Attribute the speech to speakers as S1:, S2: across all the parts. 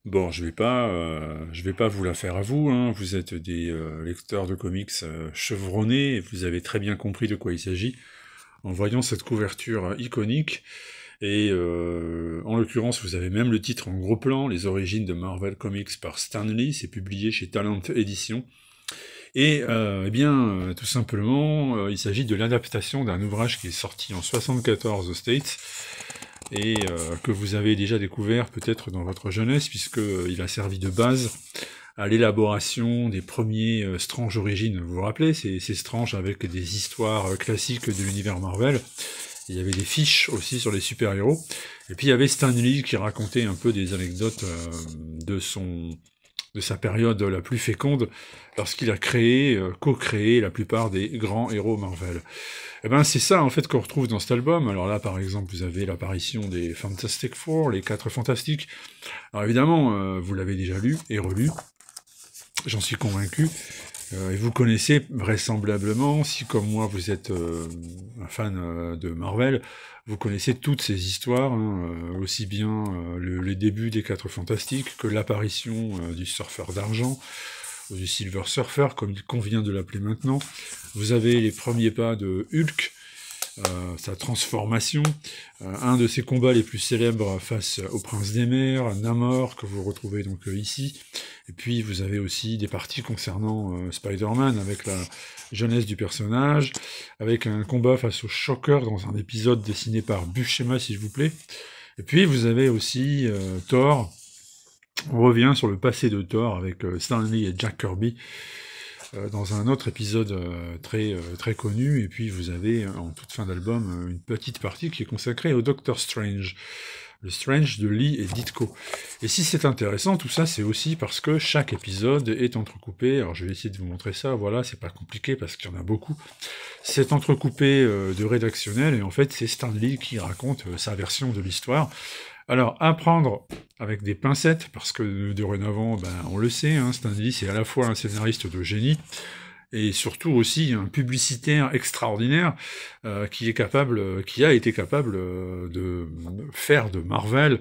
S1: Bon, je vais pas vous la faire à vous, hein. Vous êtes des lecteurs de comics chevronnés, et vous avez très bien compris de quoi il s'agit en voyant cette couverture iconique. Et en l'occurrence, vous avez même le titre en gros plan, Les origines de Marvel Comics par Stan Lee, c'est publié chez Talent Édition. Et eh bien, tout simplement, il s'agit de l'adaptation d'un ouvrage qui est sorti en 74 aux States, et que vous avez déjà découvert peut-être dans votre jeunesse, puisqu'il a servi de base à l'élaboration des premiers Strange Origins. Vous vous rappelez, ces Strange avec des histoires classiques de l'univers Marvel. Il y avait des fiches aussi sur les super-héros. Et puis il y avait Stan Lee qui racontait un peu des anecdotes de sa période la plus féconde, lorsqu'il a co-créé la plupart des grands héros Marvel. Eh ben, c'est ça, en fait, qu'on retrouve dans cet album. Alors là, par exemple, vous avez l'apparition des Fantastic Four, les 4 Fantastiques. Alors évidemment, vous l'avez déjà lu et relu, j'en suis convaincu. Et vous connaissez vraisemblablement, si comme moi vous êtes un fan de Marvel, vous connaissez toutes ces histoires, hein, aussi bien les débuts des 4 Fantastiques que l'apparition du Surfeur d'Argent, ou du Silver Surfer, comme il convient de l'appeler maintenant. Vous avez les premiers pas de Hulk, sa transformation, un de ses combats les plus célèbres face au Prince des Mers, Namor, que vous retrouvez donc ici, et puis vous avez aussi des parties concernant Spider-Man, avec la jeunesse du personnage, avec un combat face au Shocker dans un épisode dessiné par Buscema, s'il vous plaît, et puis vous avez aussi Thor. On revient sur le passé de Thor avec Stan Lee et Jack Kirby, dans un autre épisode très connu, et puis vous avez en toute fin d'album une petite partie qui est consacrée au Doctor Strange, le Strange de Lee et Ditko. Et si c'est intéressant, tout ça c'est aussi parce que chaque épisode est entrecoupé, alors je vais essayer de vous montrer ça, voilà, c'est pas compliqué parce qu'il y en a beaucoup, c'est entrecoupé de rédactionnel, et en fait c'est Stan Lee qui raconte sa version de l'histoire. Alors, à prendre avec des pincettes, parce que dorénavant, ben, on le sait, hein, Stan Lee, c'est à la fois un scénariste de génie, et surtout aussi un publicitaire extraordinaire, qui a été capable de faire de Marvel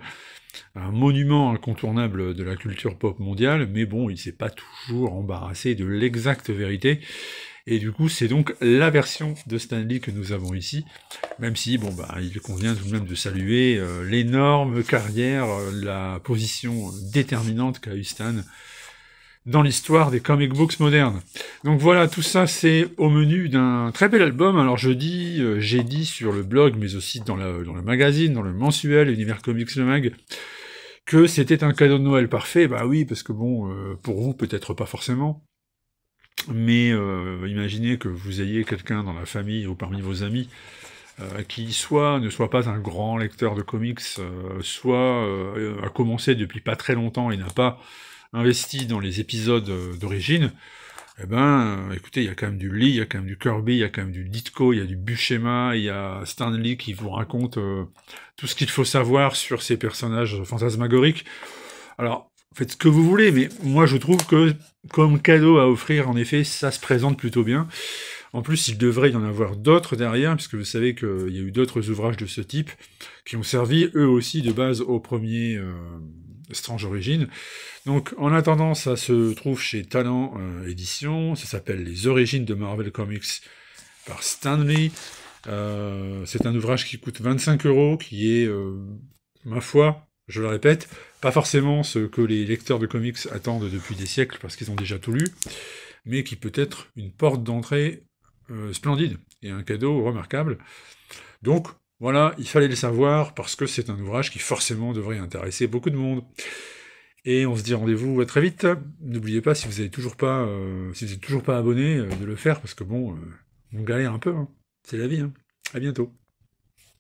S1: un monument incontournable de la culture pop mondiale, mais bon, il s'est pas toujours embarrassé de l'exacte vérité, et du coup, c'est donc la version de Stan Lee que nous avons ici, même si, bon, bah, il convient tout de même de saluer l'énorme carrière, la position déterminante qu'a eu Stan dans l'histoire des comic books modernes. Donc voilà, tout ça, c'est au menu d'un très bel album. Alors j'ai dit sur le blog, mais aussi dans le magazine, dans le mensuel Univers Comics le Mag, que c'était un cadeau de Noël parfait. Bah oui, parce que bon, pour vous, peut-être pas forcément, mais imaginez que vous ayez quelqu'un dans la famille ou parmi vos amis qui soit ne soit pas un grand lecteur de comics, soit a commencé depuis pas très longtemps et n'a pas investi dans les épisodes d'origine, eh ben, écoutez, il y a quand même du Lee, il y a quand même du Kirby, il y a quand même du Ditko, il y a du Buscema, il y a Stan Lee qui vous raconte tout ce qu'il faut savoir sur ces personnages fantasmagoriques. Alors, faites ce que vous voulez, mais moi je trouve que, comme cadeau à offrir, en effet, ça se présente plutôt bien. En plus, il devrait y en avoir d'autres derrière, puisque vous savez qu'il y a eu d'autres ouvrages de ce type, qui ont servi, eux aussi, de base au premier Strange Origins. Donc, en attendant, ça se trouve chez Talent Édition, ça s'appelle Les Origines de Marvel Comics par Stan Lee. C'est un ouvrage qui coûte 25 €, qui est, ma foi, je le répète, pas forcément ce que les lecteurs de comics attendent depuis des siècles, parce qu'ils ont déjà tout lu, mais qui peut être une porte d'entrée splendide, et un cadeau remarquable. Donc, voilà, il fallait le savoir, parce que c'est un ouvrage qui forcément devrait intéresser beaucoup de monde. Et on se dit rendez-vous très vite. N'oubliez pas, si vous n'êtes toujours pas abonné, de le faire, parce que bon, on galère un peu, hein. C'est la vie, hein. À bientôt.